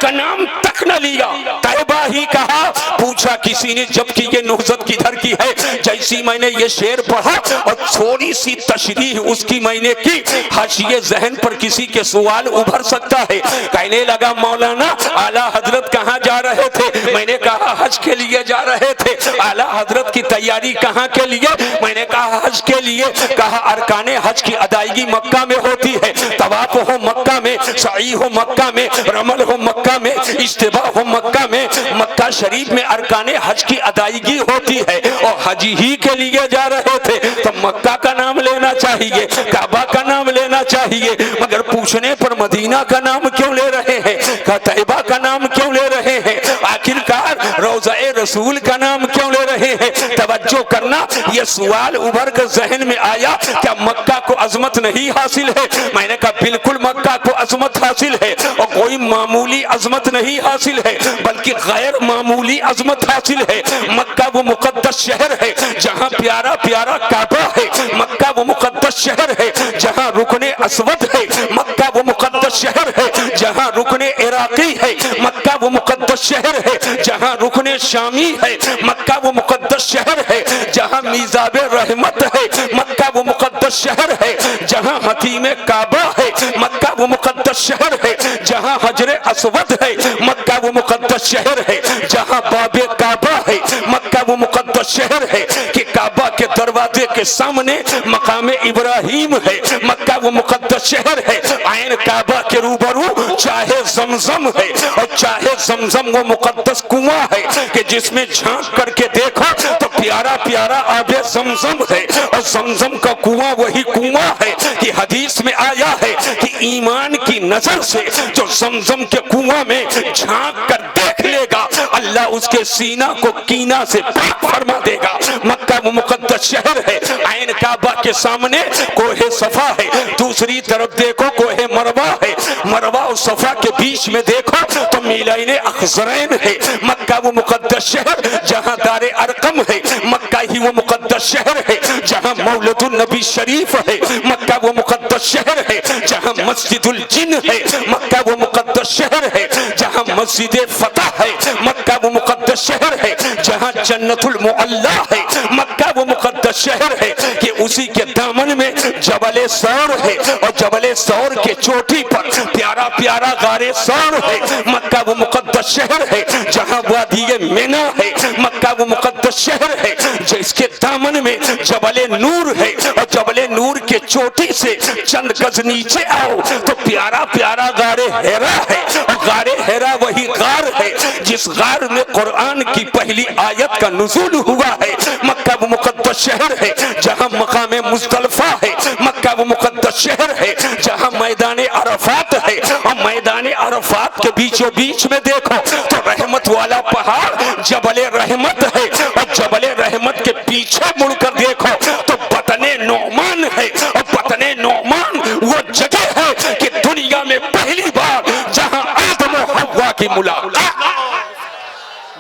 का नाम तक न लिया, तैबा ही कहा। पूछा किसी ने, जबकि ये नुहजत किधर की है। जैसी मैंने ये शेर पढ़ा और थोड़ी सी तशरीह उसकी मैंने की, हाशिए जहन पर किसी के सवाल उभर सकता है। कहने लगा मौलाना आला हजरत कहाँ जा रहे थे? मैंने कहा हज के लिए जा रहे थे। आला हजरत की तैयारी कहाँ के लिए? मैंने कहा हज के लिए। कहा अरकाने हज की अदायगी मक्का में होती है, तवाफ हो मक्का में, सई हो मक्का में, रमल हो मक्का में, इस्तिबा हो मक्का में। मक्का शरीफ में अरकाने हज की अदायगी होती है और हज ही के लिए जा रहे थे, तो मक्का का नाम लेना चाहिए, काबा का नाम लेना चाहिए, मगर पूछने पर मदीना का नाम क्यों ले रहे हैं, तैबा का नाम क्यों ले रहे हैं, आखिरकार रोज़ा-ए रसूल का नाम क्यों ले रहे हैं? तवज्जो करना, ये सवाल उभर कर जहन में आया, क्या मक्का को अजमत नहीं हासिल है? मैंने कहा बिल्कुल मक्का को अजमत हासिल है, और कोई मामूली अजमत नहीं हासिल है, बल्कि गैर मामूली अजमत हासिल है। मक्का वो मुकद्दस शहर है जहाँ प्यारा प्यारा काबा है, मक्का वो मुकद्दस शहर है जहाँ रुकने असवद है, मक्का वो मुकद्दस शहर है जहाँ रुकने इराकी है, मक्का वो मुकद्दस शहर है जहाँ रुकने शामी है, मक्का वो मुकद्दस शहर है जहाँ मीज़ाबे रहमत है, मक्का वो मुकद्दस शहर है जहाँ हतीमे काबा है, मक्का वो मुकद्दस शहर है जहाँ हजरे असवद है, मक्का वो मुकद्दस शहर है जहाँ बाबे काबा है, मक्का वो मुकद्दस शहर है कि काबा के दरवाजे के सामने मकामे इब्राहिम है, मक्का वो मुकद्दस शहर है आयन काबा के रूबरू चाहे जमजम है, और चाहे जमजम वो मुकद्दस कुआं है कि जिसमें झांक करके देखो तो प्यारा प्यारा आबे जमजम है, और जमजम का कुआं वही कुआं है कि हदीस में आया है कि ईमान की नजर से जो जमजम के कुआं में झांक कर देख लेगा अल्लाह उसके सीना को कीना से पाक फरमा देगा। मक्का वो मुकद्दस शहर है, आयन काबा के सामने कोहे सफा है, दूसरी तरफ देखो कोहे मरवा है, मरवा और सफा के बीच में देखो तो मीलाइन अखजरैन है। मक्का वो मुकद्दस शहर जहाँ दारे अरकम है, मक्का ही वो मुकद्दस शहर है जहाँ मौलदुन नबी शरीफ है, मक्का वो मुकद्दस शहर है जहाँ मस्जिदुल जिन है, मक्का वो मुकद्दस शहर है जहाँ मस्जिद फतह है, मक्का वो मुकद्दस शहर है जहाँ जन्नतुल मुअल्ला है, मक्का वो मुकद्दस शहर है कि उसी के दामन में जबले सौर है, और जबले सौर के चोटी पर प्यारा प्यारा गारे सौर है, मक्का वो मुकद्दस शहर है जहाँ वादिये मिना है, मक्का वो मुकद्दस शहर है जिसके दामन में जबले नूर है, और जबले नूर के चोटी से चंद गज नीचे आओ तो प्यारा प्यारा गारे हेरा है, और गारे हेरा वही गार है जिस गार में कुरान की पहली आयत का नुज़ूल हुआ है। मक्का वो मुकद्दस शहर है जहाँ मकाम मुज़दलिफा है, मक्का वो मुकद्दस शहर है जहाँ मैदान अरफात है, और मैदान अरफात के बीचों बीच में देखो तो रहमत वाला पहाड़ जबले रहमत है, और जबले रहमत के पीछे मुड़कर देखो तो बतने नौमान है, और बतने नौमान वो जगह है कि दुनिया में पहली बार जहाँ आदम और हव्वा की मुलाकात।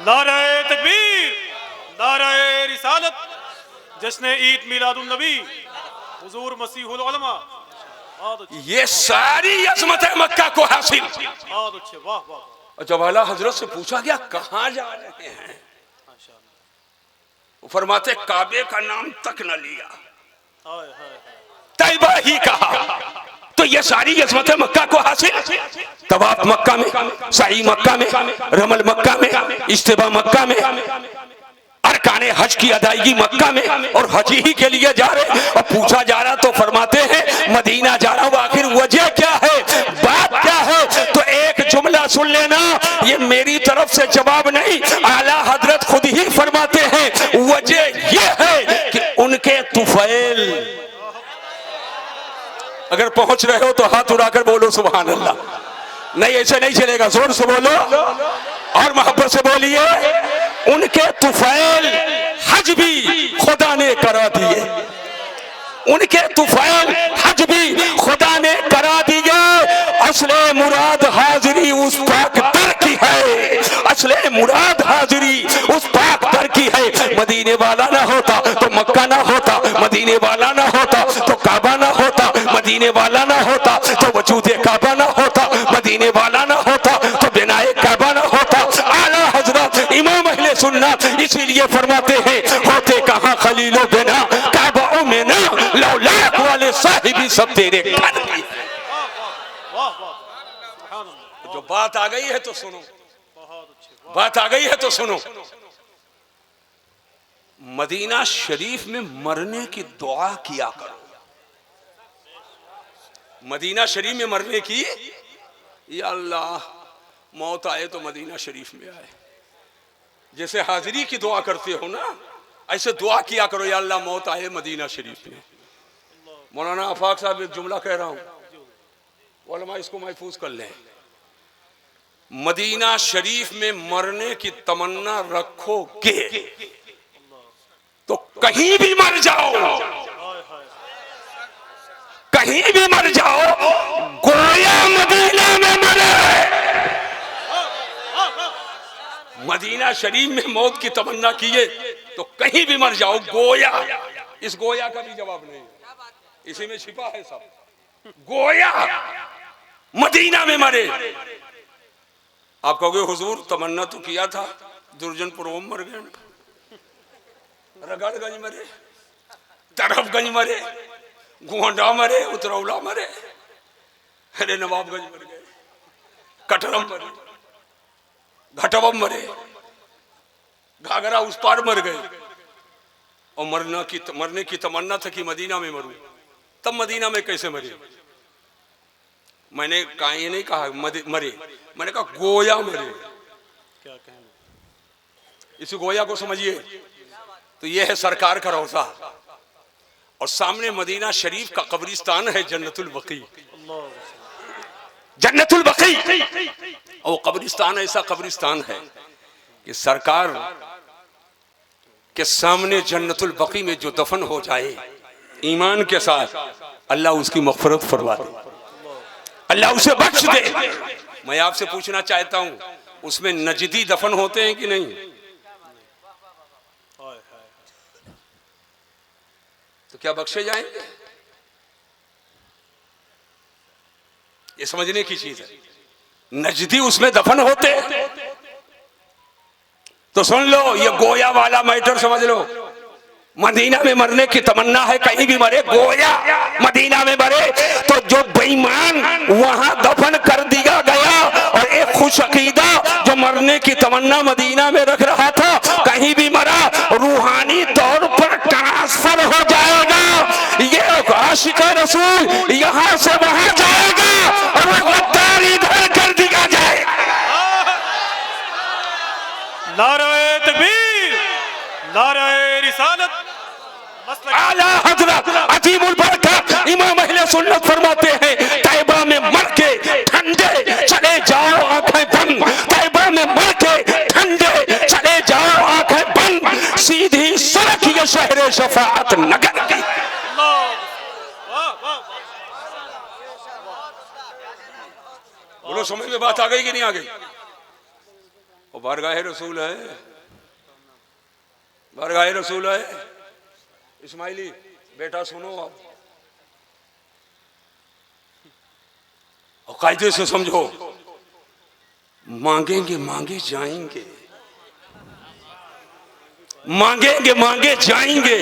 नारे तकबीर, नारे रिसालत, जश्न ईद मिलादुन नबी, हुजूर मसीहुल उलमा। ये सारी अजमत है मक्का को हासिल। बहुत अच्छे, वाह वाह। और जब आला हजरत से पूछा गया कहाँ जा रहे हैं, वो फरमाते काबे का नाम तक न लिया, तैबा ही कहा। तो ये सारी अजमत है मक्का को हासिल। तवाफ मक्का में, सई मक्का में, रमल मक्का में, इस्तिबा मक्का में, अरकाने हज की अदायगी मक्का में, और हज ही के लिए जा रहे। और पूछा जा रहा तो फरमाते हैं मदीना जा रहा हूं, आखिर वजह क्या है, बात क्या है? तो एक जुमला सुन लेना, ये मेरी तरफ से जवाब नहीं, आला हजरत खुद ही फरमाते हैं वजह ये है कि उनके तुफैल। अगर पहुंच रहे हो तो हाथ उड़ाकर बोलो सुभान अल्लाह। नहीं ऐसे नहीं चलेगा, जोर से बोलो और मोहब्बत से बोलिए। उनके तुफैल हज भी खुदा ने करा दिए, उनके तुफैल हज भी खुदा ने करा दिए। असले मुराद हाजिरी उस पाक दर की है, असले मुराद हाजिरी उस पाक दर की है। मदीने वाला ना होता तो मक्का ना होता, मदीने वाला ना होता तो काबा ना होता, मदीने वाला ना होता तो वजूदे काबा ना होता, मदीने वाला ना होता तो बिनाए इसीलिए फरमाते हैं होते कहाँ खलीलो बिना काबाओं में ना लौलाक वाले साहिबी सब तेरे घर की। वाह वाह सुभान अल्लाह। जो बात आ गई है तो सुनो, बहुत अच्छे। बात आ गई है तो सुनो। मदीना शरीफ में मरने की दुआ किया करो। मदीना शरीफ में मरने की, या अल्लाह मौत आए तो मदीना शरीफ में आए। जैसे हाजिरी की दुआ करते हो ना, ऐसे दुआ किया करो, या अल्लाह मौत आए मदीना शरीफ में। मौलाना आफाक साहब एक जुमला कह रहा हूं, उलमा इसको महफूज कर लें। मदीना शरीफ में मरने की तमन्ना रखोगे तो कहीं भी मर जाओ, कहीं भी मर जाओ, गोया मदीना में मरे। मदीना शरीफ में मौत की तमन्ना किए तो कहीं भी मर जाओ, गोया। इस गोया का भी जवाब नहीं, इसी में छिपा है सब। गोया मदीना में मरे। आप कहोगे हुजूर तमन्ना तो किया था, दुर्जनपुर में मर गए, रगड़गंज मरे, तरफगंज मरे, गोंडा मरे, उतरौला मरे, अरे नवाबगंज मर गए, कटरम मरे, घटवम मरे, घाघरा उस पार मर गए। और मरने की तमन्ना था कि मदीना में मरूं, तब मदीना में कैसे मरे? मैंने कहा, ये नहीं कहा मरे, मैंने कहा गोया मरे। क्या कहना, इस गोया को समझिए तो यह है सरकार का रोजा, और सामने मदीना शरीफ का कब्रिस्तान है जन्नतुल बकी। जन्नतुल बकी, और वो कब्रिस्तान ऐसा कब्रिस्तान है कि सरकार के सामने जन्नतुल बकी में जो दफन हो जाए ईमान के साथ, अल्लाह उसकी मग़फ़िरत फरमा दे, अल्लाह उसे बख्श दे। मैं आपसे पूछना चाहता हूं, उसमें नजदी दफन होते हैं कि नहीं? तो क्या बख्शे जाएंगे? ये समझने की चीज है। नजदी उसमें दफन होते हैं तो सुन लो, ये गोया वाला मैटर समझ लो। मदीना में मरने की तमन्ना है, कहीं भी मरे, गोया मदीना में मरे तो जो बेईमान वहां दफन कर दिया गया, और एक खुश अकीदा जो मरने की तमन्ना मदीना में रख रहा था, कहीं भी मरा, रूहानी तौर पर ट्रांसफर हो जाएगा। ये आशिक रसूल यहां से वहां जाएगा और वो गद्दार इधर कर दिया जाएगा। नारे तकबीर, नारे रिसालत। आला हज़रत अजीमुल बरकत इमाम अहले सुन्नत फरमाते हैं, तैयबा में मर के ठंडे चले जाओ आंखें बंद, तैयबा में मर के ठंडे चले जाओ आंखें बंद, सीधी सड़क ये शहर शफाअत नगर की। बोलो समझ में बात आ गई कि नहीं आ गई? वो बारगाह रसूल है, बारगाह रसूल है। इस्माइली बेटा सुनो अब, और कायदे से समझो। मांगेंगे मांगे जाएंगे, मांगेंगे मांगे जाएंगे,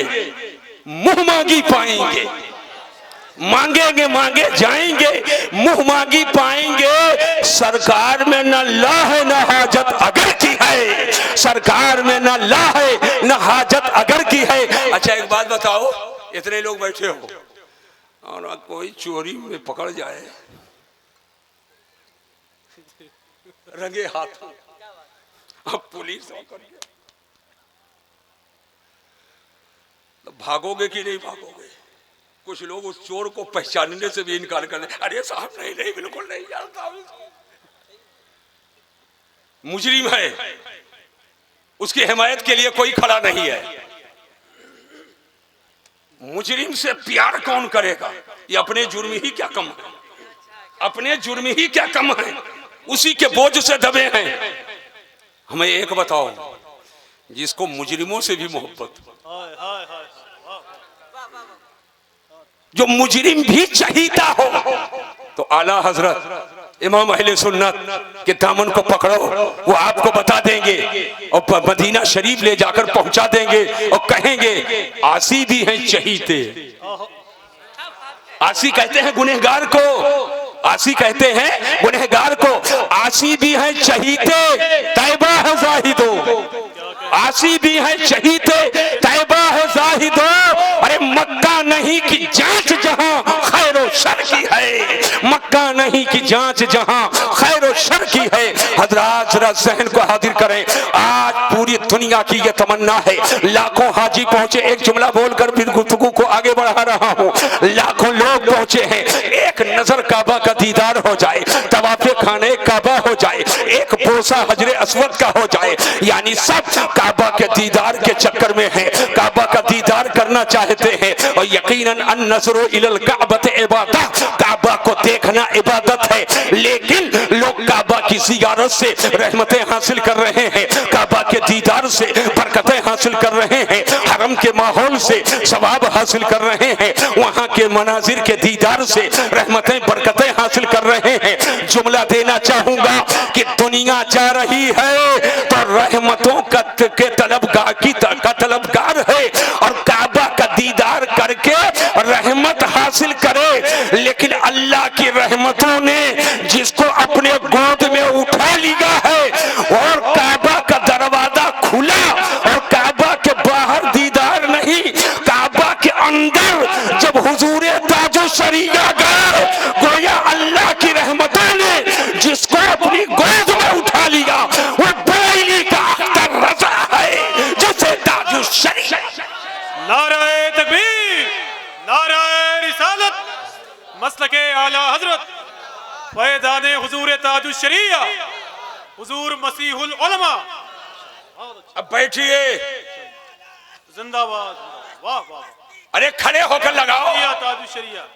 मुंह मांगी पाएंगे। मांगेंगे मांगे जाएंगे, मुंह मांगी पाएंगे। सरकार में न ला है न हाजत अगर की है, सरकार में न ला है न हाजत अगर की है। अच्छा एक बात बताओ, इतने लोग बैठे हो और कोई चोरी में पकड़ जाए रंगे हाथ, अब पुलिस तो भागोगे कि नहीं भागोगे? कुछ लोग उस चोर को पहचानने से भी इनकार कर दे, अरे साहब नहीं नहीं बिल्कुल नहीं जानता, मुजरिम है, उसकी हिमायत के लिए कोई खड़ा नहीं है। मुजरिम से प्यार कौन करेगा? ये अपने जुर्म ही क्या कम है, अपने जुर्म ही क्या कम है, उसी के बोझ से दबे हैं। हमें एक बताओ, जिसको मुजरिमों से भी मोहब्बत, जो मुजरिम भी चाहता हो, तो आला हजरत इमाम अहले सुन्नत के दामन को पकड़ो, वो आपको बता देंगे और मदीना शरीफ ले जाकर पहुंचा देंगे और कहेंगे आसी भी हैं चहीते। आसी कहते हैं गुनहगार को, आसी कहते हैं गुनहगार को, आसी भी हैं चहीते तैबा है जाहिदो, आसी भी हैं चहीते तैबा है जाहिदो। अरे मक्का नहीं की जांच जहां खैरो शर की है, मक्का नहीं की जांच जहां खैरो शर की है। हजरात जरा जहन को हाजिर करें, आज पूरी दुनिया की ये तमन्ना है, लाखों हाजी पहुंचे, एक जुमला बोलकर फिर गुफ्तगू को आगे बढ़ा रहा हूं, लाखों लोग पहुंचे हैं, एक नजर काबा का दीदार हो जाए, तवाफे खाने काबा हो जाए, एक बोसा हजरे अस्वद का हो जाए, यानी सब काबा के दीदार के चक्कर में है, काबा का दीदार करना चाहते हैं। और यकीनन अन नज़रो इलल काबत इबादत, काबा को देखना इबादत है, लेकिन लोग काबा की ज़ियारत से रहमतें हासिल कर रहे हैं, काबा के दीदार से बरकतें हासिल कर रहे हैं, हरम के माहौल से सवाब हासिल कर रहे हैं, वहाँ के मनाजिर के दीदार से रहमतें बरकतें हासिल कर रहे हैं। जुमला देना चाहूंगा कि दुनिया जा रही है तो रहमतों के तलबगार है, और काबा का दीदार करके रहमत हासिल करे। लेकिन अल्लाह की रहमतों ने जिसको अपने गोद में उठा लिया है और काबा का दरवाजा खुला और काबा के बाहर दीदार नहीं, काबा के अंदर जब हुजूरे ताजो शरीया गए, गोया अल्लाह की रहमतों ने जिसको अपनी गोद में उठा लिया वो बरेली का अख्तर रजा है जैसे ताजो शरीया। नारे तकबीर, नारे रिसालत, मसलके आला हजरत फैज़ाने हुजूर ताजुश शरिया हुजूर मसीहुल उलमा। अब बैठिए, जिंदाबाद, वाह वाह, अरे खड़े होकर लगाओ। ताजुश शरिया